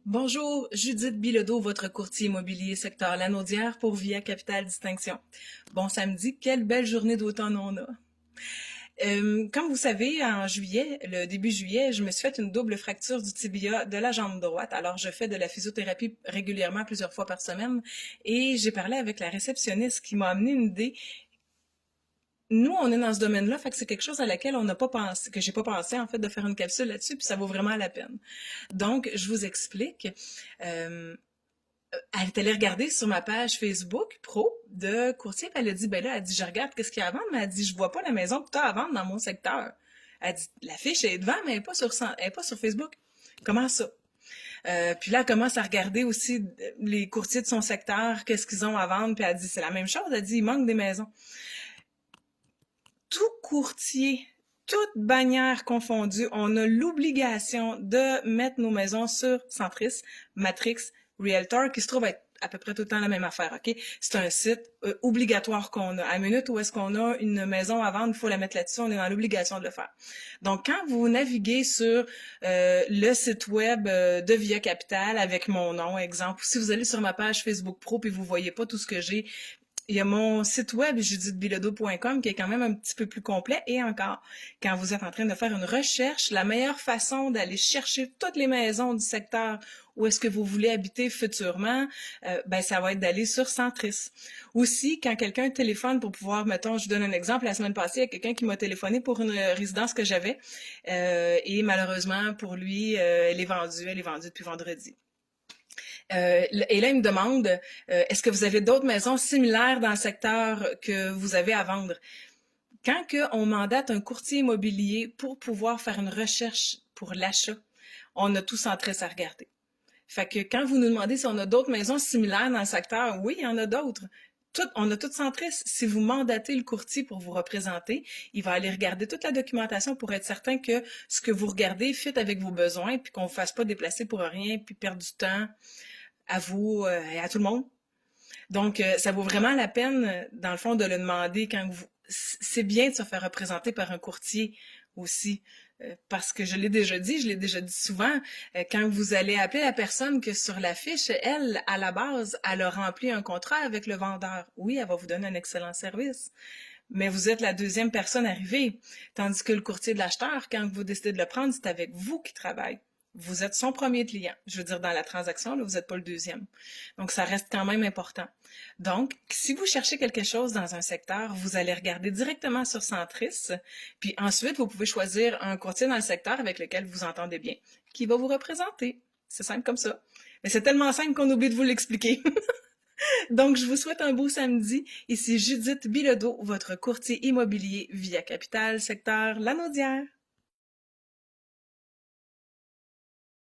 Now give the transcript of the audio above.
Bonjour, Judith Bilodeau, votre courtier immobilier secteur Lanaudière pour Via Capital Distinction. Bon samedi, quelle belle journée d'automne on a. Comme vous savez, en juillet, le début juillet, je me suis fait une double fracture du tibia de la jambe droite. Alors, je fais de la physiothérapie régulièrement, plusieurs fois par semaine, et j'ai parlé avec la réceptionniste qui m'a amené une idée. Nous, on est dans ce domaine-là, fait que c'est quelque chose à laquelle on n'a pas pensé, que j'ai pas pensé en fait de faire une capsule là-dessus, puis ça vaut vraiment la peine. Donc, je vous explique. Euh, Elle est allée regarder sur ma page Facebook pro de courtier, puis elle a dit, ben là, elle dit, je regarde qu'est-ce qu'il y a à vendre, mais elle dit, je vois pas la maison que tu as à vendre dans mon secteur. Elle dit, l'affiche est devant, mais elle est pas sur Facebook. Comment ça? Puis là, elle commence à regarder aussi les courtiers de son secteur, qu'est-ce qu'ils ont à vendre, puis elle dit, c'est la même chose, elle dit, il manque des maisons. Tout courtier, toute bannière confondue, on a l'obligation de mettre nos maisons sur Centris, Matrix, Realtor, qui se trouve être à peu près tout le temps la même affaire, OK? C'est un site obligatoire qu'on a. À la minute où est-ce qu'on a une maison à vendre, il faut la mettre là-dessus, on est dans l'obligation de le faire. Donc, quand vous naviguez sur le site web de Via Capital avec mon nom, exemple, ou si vous allez sur ma page Facebook Pro puis vous voyez pas tout ce que j'ai, il y a mon site web judithbilodeau.com qui est quand même un petit peu plus complet. Et encore, quand vous êtes en train de faire une recherche, la meilleure façon d'aller chercher toutes les maisons du secteur où est-ce que vous voulez habiter futurement, ben ça va être d'aller sur Centris. Aussi, quand quelqu'un téléphone pour pouvoir, mettons, je vous donne un exemple, la semaine passée, il y a quelqu'un qui m'a téléphoné pour une résidence que j'avais et malheureusement pour lui, elle est vendue depuis vendredi. Et là, il me demande, est-ce que vous avez d'autres maisons similaires dans le secteur que vous avez à vendre? Quand on mandate un courtier immobilier pour pouvoir faire une recherche pour l'achat, on a tout Centris à regarder. Fait que quand vous nous demandez si on a d'autres maisons similaires dans le secteur, oui, il y en a d'autres. On a tout Centris. Si vous mandatez le courtier pour vous représenter, il va aller regarder toute la documentation pour être certain que ce que vous regardez fit avec vos besoins, puis qu'on ne vous fasse pas déplacer pour rien, puis perdre du temps à vous et à tout le monde. Donc, ça vaut vraiment la peine, dans le fond, de le demander quand vous... C'est bien de se faire représenter par un courtier aussi, parce que je l'ai déjà dit souvent, quand vous allez appeler la personne que sur la fiche, elle, à la base, elle a rempli un contrat avec le vendeur. Oui, elle va vous donner un excellent service, mais vous êtes la deuxième personne arrivée, tandis que le courtier de l'acheteur, quand vous décidez de le prendre, c'est avec vous qui travaille. Vous êtes son premier client. Je veux dire, dans la transaction, là, vous n'êtes pas le deuxième. Donc, ça reste quand même important. Donc, si vous cherchez quelque chose dans un secteur, vous allez regarder directement sur Centris, puis ensuite, vous pouvez choisir un courtier dans le secteur avec lequel vous entendez bien, qui va vous représenter. C'est simple comme ça. Mais c'est tellement simple qu'on oublie de vous l'expliquer. Donc, je vous souhaite un beau samedi. Ici Judith Bilodeau, votre courtier immobilier Via Capital, secteur Lanaudière.